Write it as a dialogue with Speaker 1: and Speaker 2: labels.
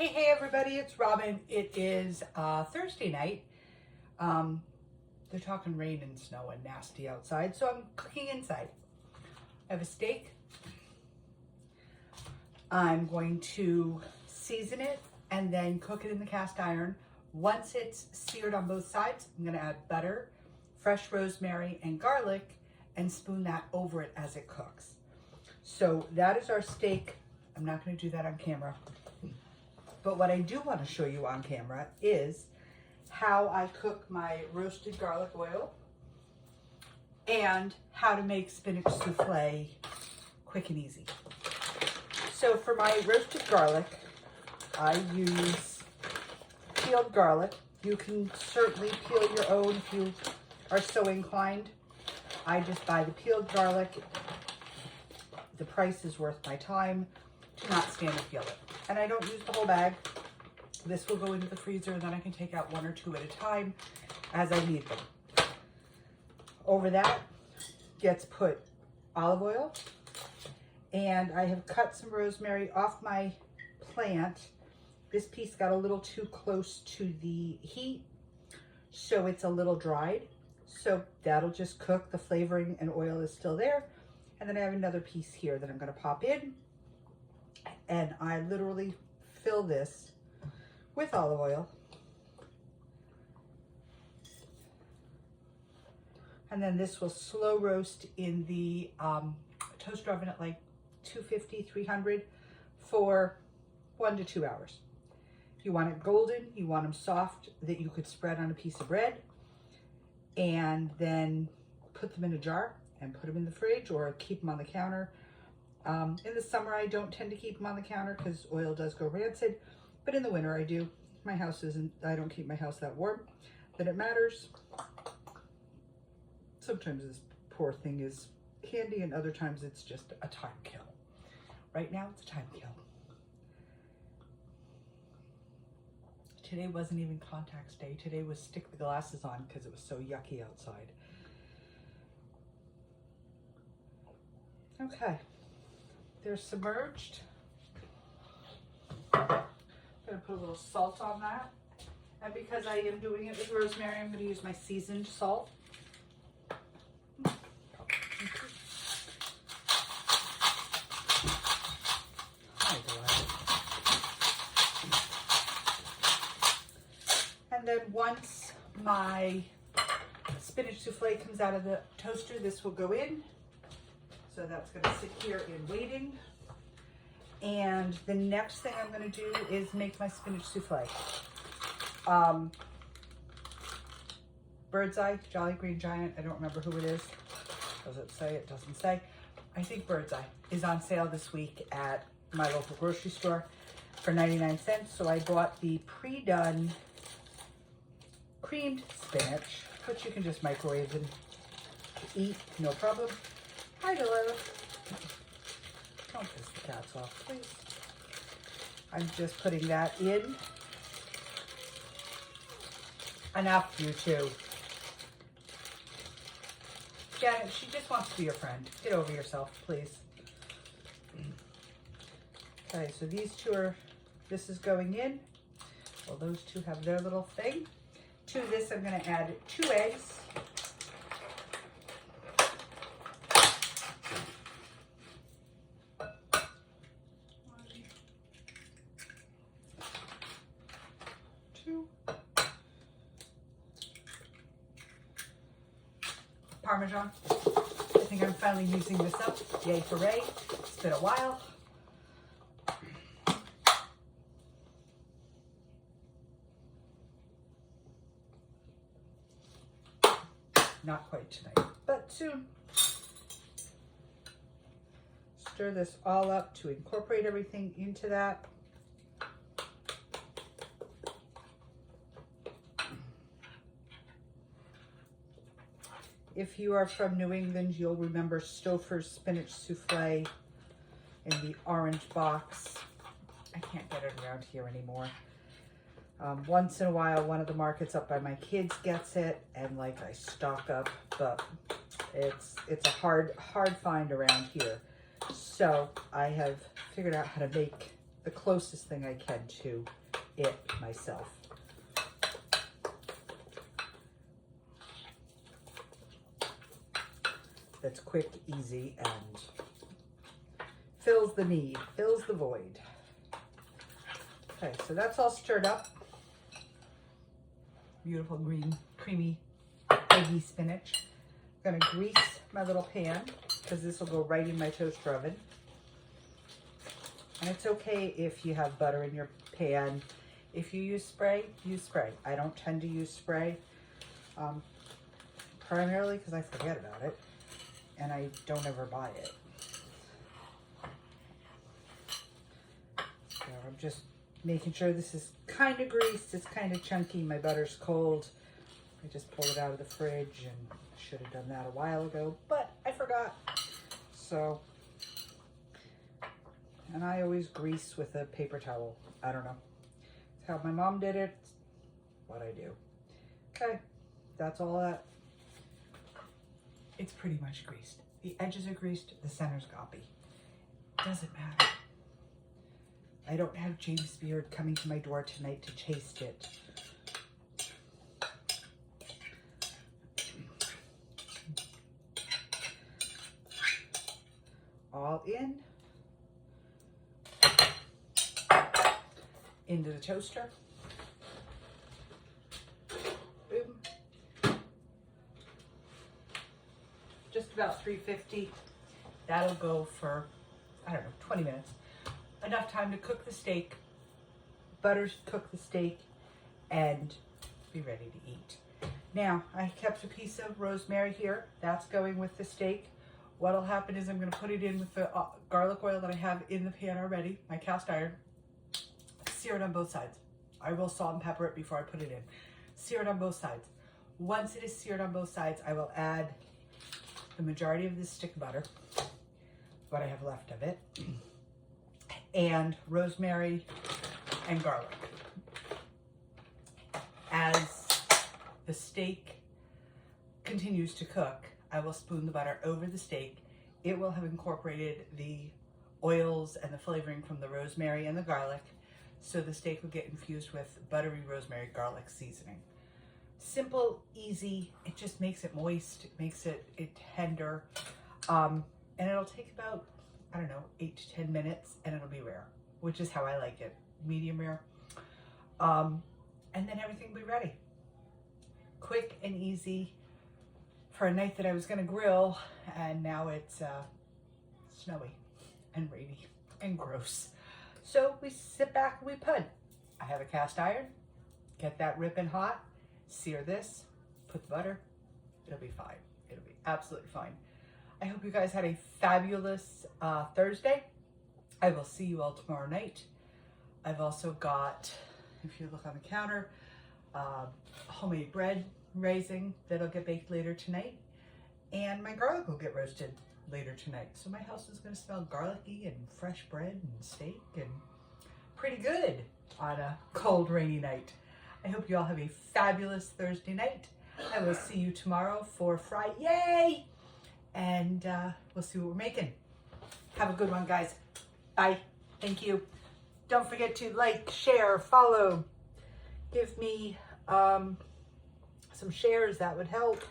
Speaker 1: Hey everybody, it's Robin. It is Thursday night. They're talking rain and snow and nasty outside, so I'm cooking inside. I have a steak. I'm going to season it and then cook it in the cast iron. Once it's seared on both sides, I'm going to add butter, fresh rosemary, and garlic and spoon that over it as it cooks. So that is our steak. I'm not going to do that on camera. But what I do want to show you on camera is how I cook my roasted garlic oil and how to make spinach soufflé quick and easy. So for my roasted garlic, I use peeled garlic. You can certainly peel your own if you are so inclined. I just buy the peeled garlic. The price is worth my time to not stand and peel it. And I don't use the whole bag. This will go into the freezer and then I can take out one or two at a time as I need them. Over that gets put olive oil, and I have cut some rosemary off my plant. This piece got a little too close to the heat, so it's a little dried. So that'll just cook. The flavoring and oil is still there. And then I have another piece here that I'm going to pop in. And I literally fill this with olive oil. And then this will slow roast in the toaster oven at like 250, 300 for 1 to 2 hours. You want it golden, you want them soft that you could spread on a piece of bread, and then put them in a jar and put them in the fridge or keep them on the counter. In the summer, I don't tend to keep them on the counter because oil does go rancid, but in the winter I do. My house isn't, I don't keep my house that warm that it matters. Sometimes this poor thing is handy and other times it's just a time kill. Right now it's a time kill. Today wasn't even contacts day. Today was stick the glasses on because it was so yucky outside. Okay. They're submerged. I'm going to put a little salt on that. And because I am doing it with rosemary, I'm going to use my seasoned salt. And then once my spinach souffle comes out of the toaster, this will go in. So that's going to sit here in waiting. And the next thing I'm going to do is make my spinach souffle. Bird's Eye, Jolly Green Giant, I don't remember who it is. Does it say? It doesn't say. I think Bird's Eye is on sale this week at my local grocery store for 99 cents. So I bought the pre-done creamed spinach, which you can just microwave and eat, no problem. Hi, Delilah. Don't piss the cats off, please. I'm just putting that in. Enough, you two. Janet, she just wants to be your friend. Get over yourself, please. Okay, so these two are, this is going in. Well, those two have their little thing. To this, I'm going to add 2 eggs. Parmesan. I think I'm finally using this up. Yay, hooray. It's been a while. Not quite tonight, but soon. Stir this all up to incorporate everything into that. If you are from New England, you'll remember Stouffer's spinach souffle in the orange box. I can't get it around here anymore. Once in a while, one of the markets up by my kids gets it, and like I stock up, but it's a hard find around here. So I have figured out how to make the closest thing I can to it myself. That's quick, easy, and fills the need, fills the void. Okay, so that's all stirred up. Beautiful green, creamy, eggy spinach. I'm gonna grease my little pan because this will go right in my toaster oven. And it's okay if you have butter in your pan. If you use spray, use spray. I don't tend to use spray, primarily because I forget about it and I don't ever buy it. So I'm just making sure this is kind of greased, it's kind of chunky, my butter's cold. I just pulled it out of the fridge and should have done that a while ago, but I forgot. So, and I always grease with a paper towel. I don't know. It's how my mom did it. It's what I do. Okay, that's all that. It's pretty much greased. The edges are greased, the center's goppy. Doesn't matter. I don't have James Beard coming to my door tonight to taste it. All in. Into the toaster. Boom. Just about 350. That'll go for, I don't know, 20 minutes. Enough time to cook the steak, butter cook the steak, and be ready to eat. Now, I kept a piece of rosemary here. That's going with the steak. What'll happen is I'm going to put it in with the garlic oil that I have in the pan already, my cast iron. Sear it on both sides. I will salt and pepper it before I put it in. Sear it on both sides. Once it is seared on both sides, I will add the majority of this stick butter, what I have left of it, and rosemary and garlic. As the steak continues to cook, I will spoon the butter over the steak. It will have incorporated the oils and the flavoring from the rosemary and the garlic, so the steak will get infused with buttery rosemary garlic seasoning. Simple, easy, it just makes it moist, it makes it tender, and it'll take about, I don't know, 8 to 10 minutes, and it'll be rare, which is how I like it, medium rare. And then everything will be ready. Quick and easy for a night that I was gonna grill, and now it's snowy and rainy and gross. So we sit back and we pud. I have a cast iron, get that ripping hot, sear this, put the butter, it'll be fine. It'll be absolutely fine. I hope you guys had a fabulous Thursday. I will see you all tomorrow night. I've also got, if you look on the counter, homemade bread raising that'll get baked later tonight. And my garlic will get roasted later tonight. So my house is gonna smell garlicky and fresh bread and steak and pretty good on a cold, rainy night. I hope you all have a fabulous Thursday night. I will see you tomorrow for Friday. Yay! And we'll see what we're making. Have a good one, guys. Bye. Thank you. Don't forget to like, share, follow. Give me some shares. That would help.